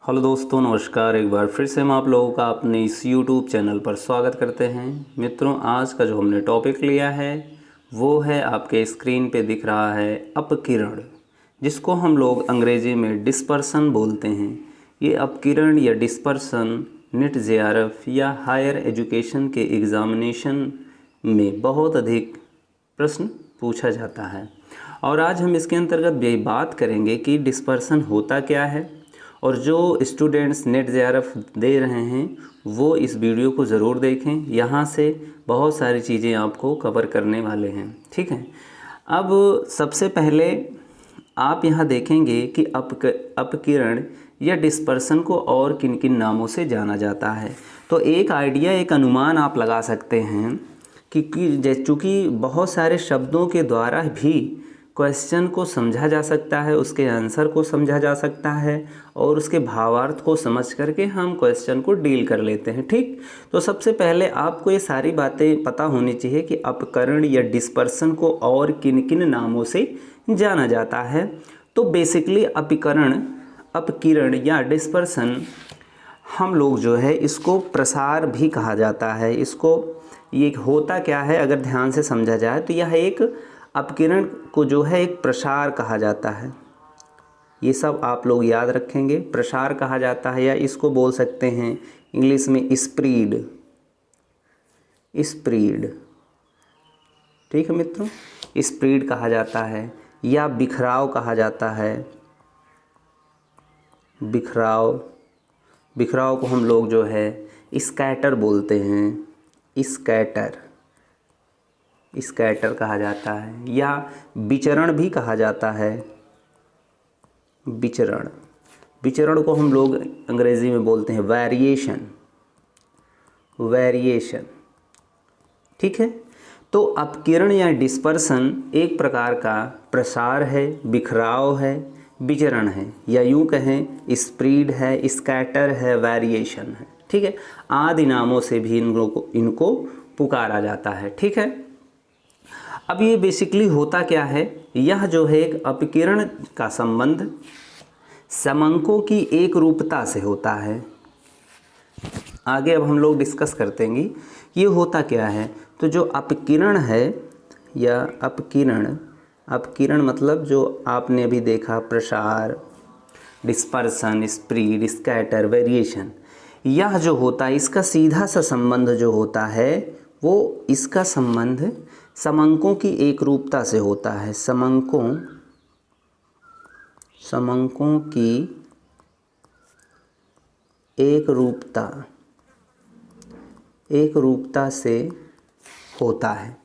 Hello दोस्तों, नमस्कार। एक बार फिर से हम आप लोगों का अपने इस यूट्यूब चैनल पर स्वागत करते हैं। मित्रों, आज का जो हमने टॉपिक लिया है वो है, आपके स्क्रीन पे दिख रहा है अपकिरण, जिसको हम लोग अंग्रेजी में डिस्पर्सन बोलते हैं। ये अपकिरण या डिस्पर्सन नीट जेआरएफ या हायर एजुकेशन के एग्ज़ामिनेशन में बहुत अधिक प्रश्न पूछा जाता है। और आज हम इसके अंतर्गत ये बात करेंगे कि डिस्पर्सन होता क्या है, और जो स्टूडेंट्स नेट जेआरएफ दे रहे हैं वो इस वीडियो को ज़रूर देखें। यहाँ से बहुत सारी चीज़ें आपको कवर करने वाले हैं, ठीक है। अब सबसे पहले आप यहाँ देखेंगे कि अपकिरण या डिस्पर्सन को और किन किन नामों से जाना जाता है। तो एक आइडिया, एक अनुमान आप लगा सकते हैं कि चूँकि बहुत सारे शब्दों के द्वारा भी क्वेश्चन को समझा जा सकता है, उसके आंसर को समझा जा सकता है और उसके भावार्थ को समझ करके हम क्वेश्चन को डील कर लेते हैं, ठीक। तो सबसे पहले आपको ये सारी बातें पता होनी चाहिए कि अपकरण या डिस्पर्सन को और किन किन नामों से जाना जाता है। तो बेसिकली अपकिरण या डिस्पर्सन हम लोग जो है इसको प्रसार भी कहा जाता है। इसको ये होता क्या है, अगर ध्यान से समझा जाए तो यह एक अपकिरण को जो है एक प्रसार कहा जाता है। ये सब आप लोग याद रखेंगे, प्रसार कहा जाता है, या इसको बोल सकते हैं इंग्लिश में स्प्रीड, ठीक है मित्रों। स्प्रीड कहा जाता है या बिखराव कहा जाता है। बिखराव को हम लोग जो है स्कैटर बोलते हैं, स्कैटर कहा जाता है, या विचरण भी कहा जाता है। विचरण को हम लोग अंग्रेजी में बोलते हैं वेरिएशन, ठीक है। तो अपकिरण या डिस्पर्सन एक प्रकार का प्रसार है, बिखराव है, विचरण है, या यूँ कहें स्प्रीड है, स्कैटर है, वेरिएशन है, ठीक है। आदि नामों से भी इनको पुकारा जाता है, ठीक है। अब ये बेसिकली होता क्या है, यह जो है एक अपकिरण का संबंध समंकों की एक रूपता से होता है। आगे अब हम लोग डिस्कस करते हैं कि ये होता क्या है। तो जो अपकिरण है या अपकिरण मतलब जो आपने अभी देखा, प्रसार, डिस्पर्सन, स्प्रीड, स्कैटर, वेरिएशन, यह जो होता है इसका सीधा सा संबंध जो होता है वो इसका संबंध समंकों की एक रूपता से होता है। समंकों की एक रूपता से होता है।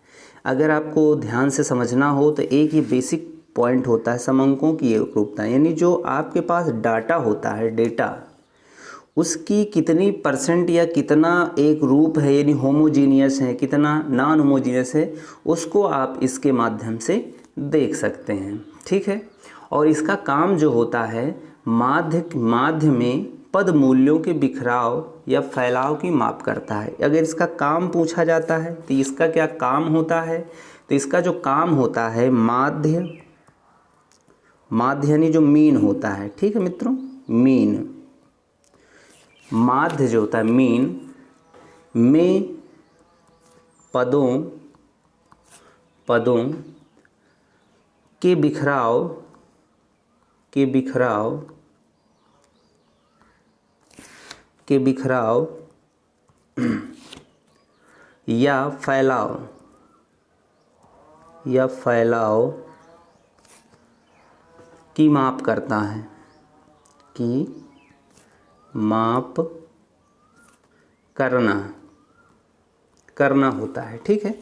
अगर आपको ध्यान से समझना हो तो एक ये बेसिक पॉइंट होता है, समंकों की एक रूपता, यानी जो आपके पास डाटा होता है, डेटा उसकी कितनी परसेंट या कितना एक रूप है, यानी होमोजीनियस है, कितना नॉन होमोजीनियस है, उसको आप इसके माध्यम से देख सकते हैं, ठीक है। और इसका काम जो होता है माध्य में पद मूल्यों के बिखराव या फैलाव की माप करता है। अगर इसका काम पूछा जाता है तो इसका क्या काम होता है, तो इसका जो काम होता है माध्य यानी जो मीन होता है, ठीक है मित्रों। माध्य जो होता है मीन में पदों के बिखराव या फैलाव की माप करता है, करना होता है, ठीक है।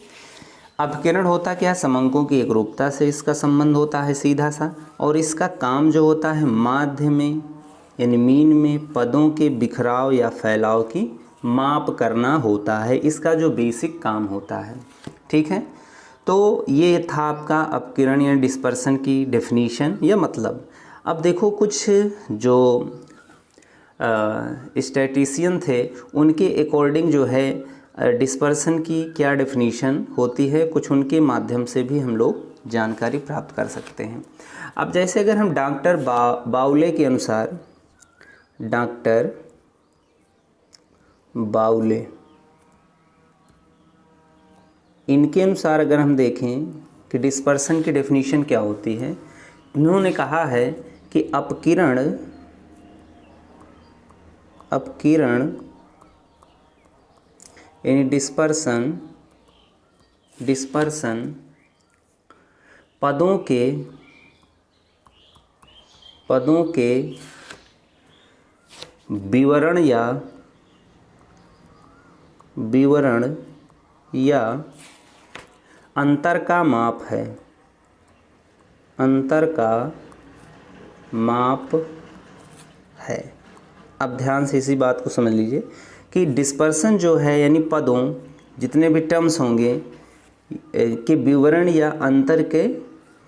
अपकिरण होता क्या है, समंकों की एक रूपता से इसका संबंध होता है सीधा सा, और इसका काम जो होता है माध्य में यानी मीन में पदों के बिखराव या फैलाव की माप करना होता है। इसका जो बेसिक काम होता है, ठीक है। तो ये था आपका अपकिरण या डिस्पर्सन की डेफिनीशन या मतलब। अब देखो, कुछ जो स्टैटिस्टिशियन थे उनके अकॉर्डिंग जो है डिस्पर्सन की क्या डेफिनीशन होती है, कुछ उनके माध्यम से भी हम लोग जानकारी प्राप्त कर सकते हैं। अब जैसे अगर हम डॉक्टर बाउले के अनुसार डॉक्टर बाउले। इनके अनुसार अगर हम देखें कि डिस्पर्सन की डेफिनेशन क्या होती है, इन्होंने कहा है कि अपकिरण यानी डिस्पर्सन पदों के विवरण या अंतर का माप है। अब ध्यान से इसी बात को समझ लीजिए कि डिस्पर्सन जो है यानी पदों, जितने भी टर्म्स होंगे के विवरण या अंतर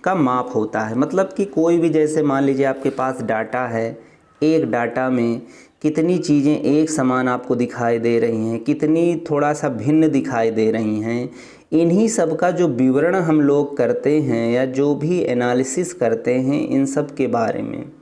का माप होता है। मतलब कि कोई भी, जैसे मान लीजिए आपके पास डाटा है, एक डाटा में कितनी चीज़ें एक समान आपको दिखाई दे रही हैं, कितनी थोड़ा सा भिन्न दिखाई दे रही हैं, इन्हीं सब का जो विवरण हम लोग करते हैं या जो भी एनालिसिस करते हैं इन सब के बारे में,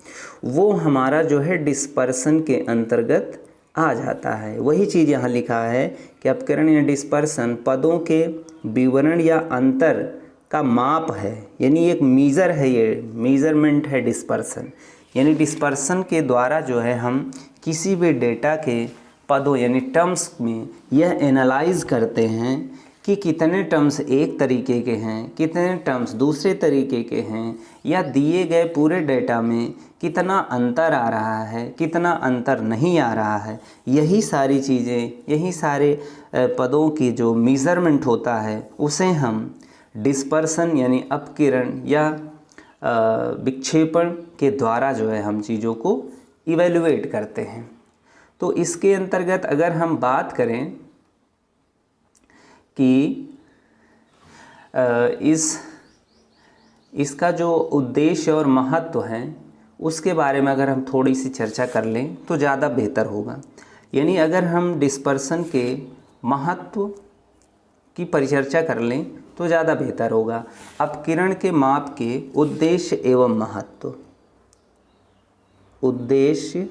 वो हमारा जो है डिस्पर्सन के अंतर्गत आ जाता है। वही चीज़ यहाँ लिखा है कि अपकिरण या डिस्पर्सन पदों के विवरण या अंतर का माप है, यानी एक मीज़र है, ये मेज़रमेंट है डिस्पर्सन। यानी डिस्पर्सन के द्वारा जो है हम किसी भी डेटा के पदों यानी टर्म्स में यह एनालाइज करते हैं कि कितने टर्म्स एक तरीके के हैं, कितने टर्म्स दूसरे तरीके के हैं, या दिए गए पूरे डेटा में कितना अंतर आ रहा है, कितना अंतर नहीं आ रहा है। यही सारी चीज़ें, यही सारे पदों की जो मेज़रमेंट होता है उसे हम डिस्पर्सन यानी अपकिरण या विक्षेपण के द्वारा जो है हम चीज़ों को इवेल्युएट करते हैं। तो इसके अंतर्गत अगर हम बात करें कि इसका जो उद्देश्य और महत्व है उसके बारे में अगर हम थोड़ी सी चर्चा कर लें तो ज़्यादा बेहतर होगा। यानी अगर हम डिस्पर्सन के महत्व की परिचर्चा कर लें तो ज़्यादा बेहतर होगा। अपकिरण के माप के उद्देश्य एवं महत्व, उद्देश्य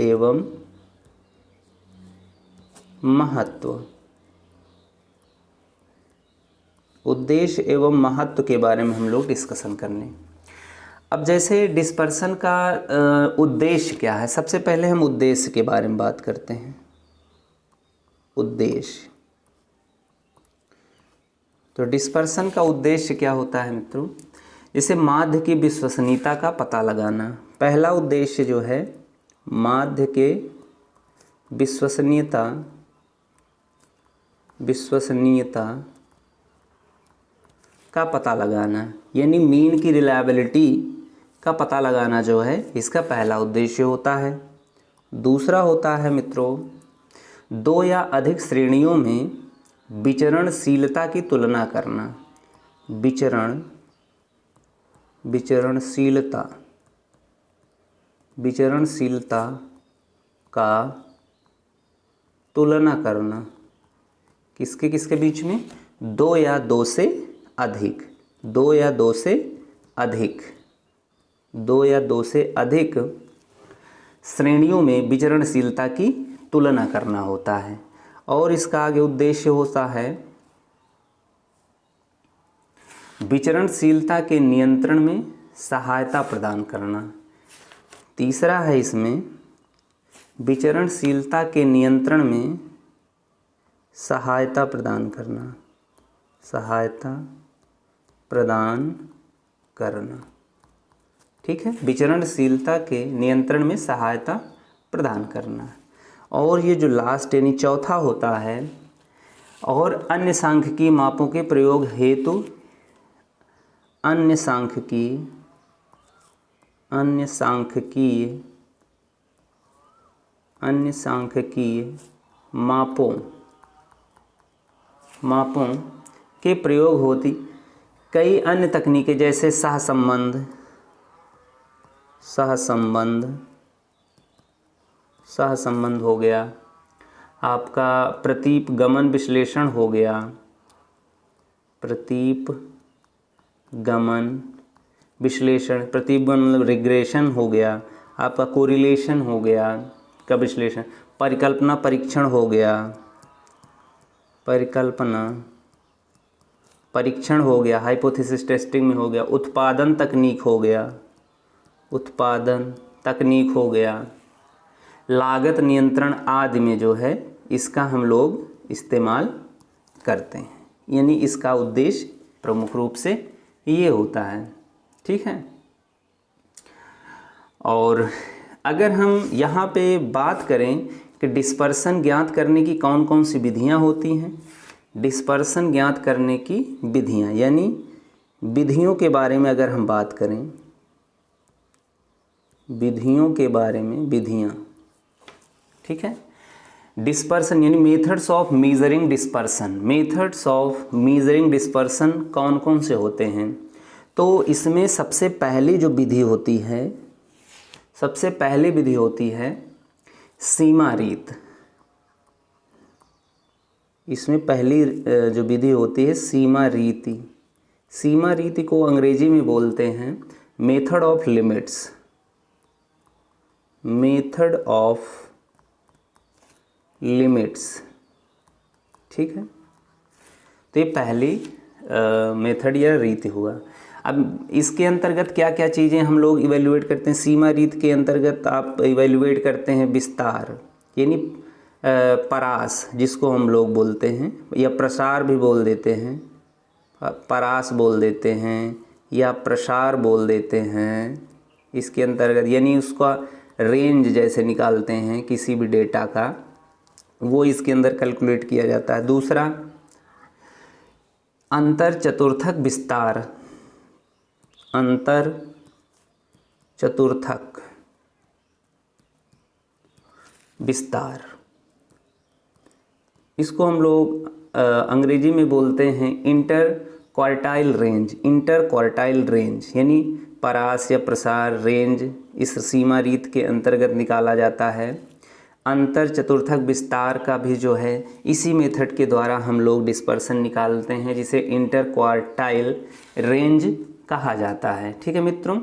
एवं महत्व, उद्देश्य एवं महत्व के बारे में हम लोग डिस्कशन कर लें। अब जैसे डिस्पर्सन का उद्देश्य क्या है, सबसे पहले हम उद्देश्य के बारे में बात करते हैं। उद्देश्य, तो डिस्पर्सन का उद्देश्य क्या होता है मित्रों? जैसे माध्य की विश्वसनीयता का पता लगाना। पहला उद्देश्य जो है माध्य के विश्वसनीयता का पता लगाना, यानी मीन की रिलायबिलिटी का पता लगाना जो है इसका पहला उद्देश्य होता है। दूसरा होता है मित्रों दो या अधिक श्रेणियों में विचरणशीलता की तुलना करना। विचरणशीलता का तुलना करना किसके किसके बीच में? दो या दो से अधिक श्रेणियों में विचरणशीलता की तुलना करना होता है। और इसका आगे उद्देश्य होता है विचरणशीलता के नियंत्रण में सहायता प्रदान करना। तीसरा है इसमें विचरणशीलता के नियंत्रण में सहायता प्रदान करना। ठीक है, विचरणशीलता के नियंत्रण में सहायता प्रदान करना। और ये जो लास्ट यानी चौथा होता है, और अन्य सांख्यिकीय मापों के प्रयोग हेतु अन्य सांख्यिकीय मापों के प्रयोग होती कई अन्य तकनीकें, जैसे सहसंबंध हो गया, आपका प्रतीप गमन विश्लेषण हो गया, विश्लेषण, प्रतिबिंब मतलब रिग्रेशन हो गया, आपका कोरिलेशन हो गया का विश्लेषण, परिकल्पना परीक्षण हो गया, परिकल्पना परीक्षण हो गया, हाइपोथेसिस टेस्टिंग में हो गया, उत्पादन तकनीक हो गया, उत्पादन तकनीक हो गया, लागत नियंत्रण आदि में जो है इसका हम लोग इस्तेमाल करते हैं। यानी इसका उद्देश्य प्रमुख रूप से ये होता है, ठीक है। और अगर हम यहाँ पे बात करें कि डिस्पर्सन ज्ञात करने की कौन कौन सी विधियाँ होती हैं, डिस्पर्सन ज्ञात करने की विधियाँ, यानी विधियों के बारे में अगर हम बात करें, विधियों के बारे में, विधियाँ, ठीक है। डिस्पर्सन यानी methods of measuring dispersion, methods of measuring dispersion कौन कौन से होते हैं। तो इसमें सबसे पहली जो विधि होती है, सबसे पहली विधि होती है सीमा रीत। इसमें पहली जो विधि होती है सीमा रीति, सीमा रीति को अंग्रेजी में बोलते हैं method of limits, method of limits, ठीक है। तो ये पहली मेथड या रीति हुआ। अब इसके अंतर्गत क्या क्या चीज़ें हम लोग इवेल्युएट करते हैं। सीमा रीत के अंतर्गत आप इवेल्युएट करते हैं विस्तार, यानी परास जिसको हम लोग बोलते हैं, या प्रसार भी बोल देते हैं, परास बोल देते हैं या प्रसार बोल देते हैं। इसके अंतर्गत यानी उसका रेंज जैसे निकालते हैं किसी भी डेटा का, वो इसके अंदर कैलकुलेट किया जाता है। दूसरा अंतर चतुर्थक विस्तार, अंतर चतुर्थक विस्तार, इसको हम लोग अंग्रेजी में बोलते हैं inter quartile range, inter quartile range, यानी परास या प्रसार रेंज इस सीमा रीत के अंतर्गत निकाला जाता है। अंतर चतुर्थक विस्तार का भी जो है इसी मेथड के द्वारा हम लोग डिस्पर्सन निकालते हैं, जिसे इंटर क्वार्टाइल रेंज कहा जाता है, ठीक है मित्रों।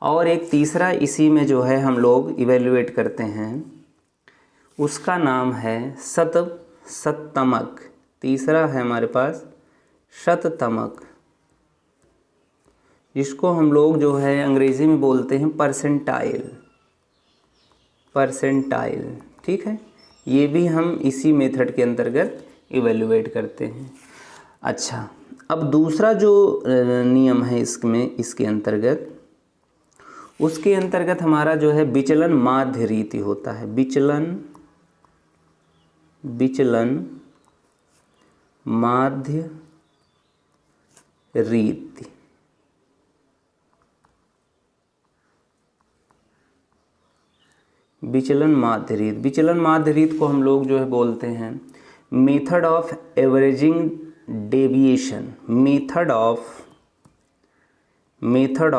और एक तीसरा इसी में जो है हम लोग इवेल्युएट करते हैं, उसका नाम है शततमक। तीसरा है हमारे पास शततमक, जिसको हम लोग जो है अंग्रेजी में बोलते हैं परसेंटाइल, परसेंटाइल, ठीक है। ये भी हम इसी मेथड के अंतर्गत इवेल्युएट करते हैं। अच्छा, अब दूसरा जो नियम है इसमें, इसके अंतर्गत, उसके अंतर्गत हमारा जो है विचलन माध्य रीति होता है, विचलन माध्य रीति। विचलन माध्य रीत, विचलन माध्य रीत को हम लोग जो है बोलते हैं method of averaging deviation, method of averaging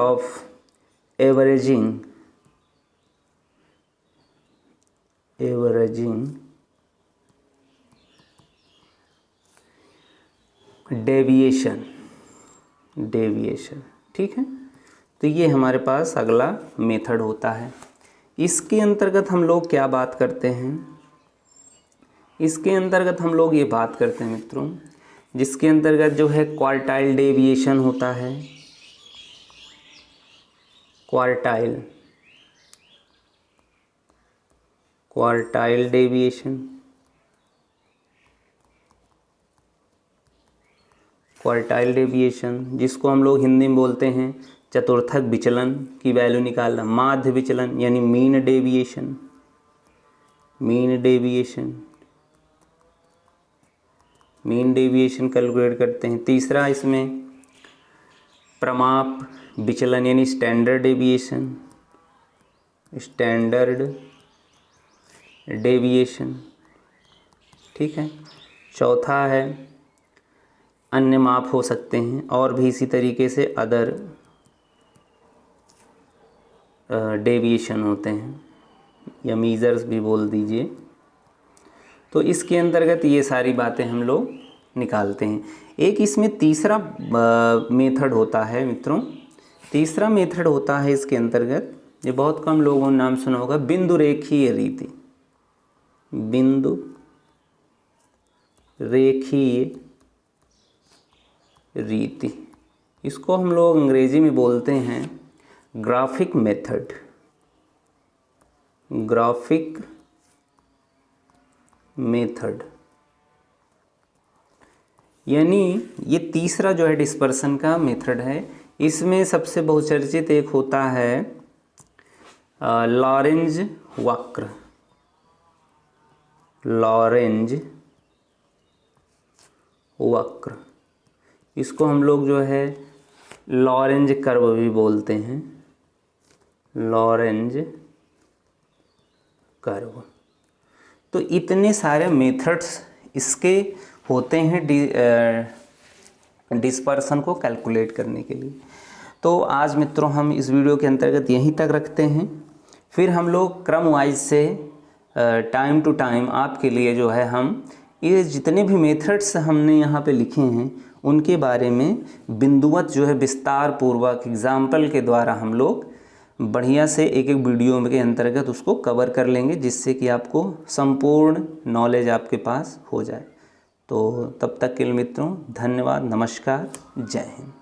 deviation, ठीक है। तो ये हमारे पास अगला मेथड होता है। इसके अंतर्गत हम लोग क्या बात करते हैं, इसके अंतर्गत हम लोग ये बात करते हैं मित्रों, जिसके अंतर्गत जो है क्वार्टाइल डेविएशन होता है, क्वार्टाइल डेविएशन, क्वार्टाइल डेविएशन, जिसको हम लोग हिंदी में बोलते हैं चतुर्थक विचलन की वैल्यू निकालना। माध्य विचलन यानी mean deviation, mean deviation calculate करते हैं। तीसरा इसमें प्रमाप विचलन यानी स्टैंडर्ड डेविएशन, ठीक है। चौथा है अन्य माप हो सकते हैं और भी इसी तरीके से अदर डेविएशन होते हैं, या मीज़र्स भी बोल दीजिए। तो इसके अंतर्गत ये सारी बातें हम लोग निकालते हैं। एक इसमें तीसरा मेथड होता है मित्रों, तीसरा मेथड होता है इसके अंतर्गत, ये बहुत कम लोगों ने नाम सुना होगा, बिंदु रेखीय रीति। बिंदु रेखीय रीति, इसको हम लोग अंग्रेजी में बोलते हैं ग्राफिक मेथड। ग्राफिक मेथड, यानी ये तीसरा जो है डिस्पर्सन का मेथड है। इसमें सबसे बहुचर्चित एक होता है लॉरेंज वक्र। लॉरेंज वक्र, इसको हम लोग जो है लॉरेंज कर्व भी बोलते हैं। Lorentz curve. तो इतने सारे मेथड्स इसके होते हैं डिस्पर्सन को कैलकुलेट करने के लिए। तो आज मित्रों हम इस वीडियो के अंतर्गत यहीं तक रखते हैं। फिर हम लोग क्रम वाइज से टाइम टू टाइम आपके लिए जो है हम ये जितने भी मेथड्स हमने यहाँ पे लिखे हैं उनके बारे में बिंदुवत जो है विस्तार पूर्वक एग्जाम्पल के द्वारा हम लोग बढ़िया से एक एक वीडियो के अंतर्गत उसको कवर कर लेंगे, जिससे कि आपको संपूर्ण नॉलेज आपके पास हो जाए। तो तब तक के लिए मित्रों धन्यवाद, नमस्कार, जय हिंद।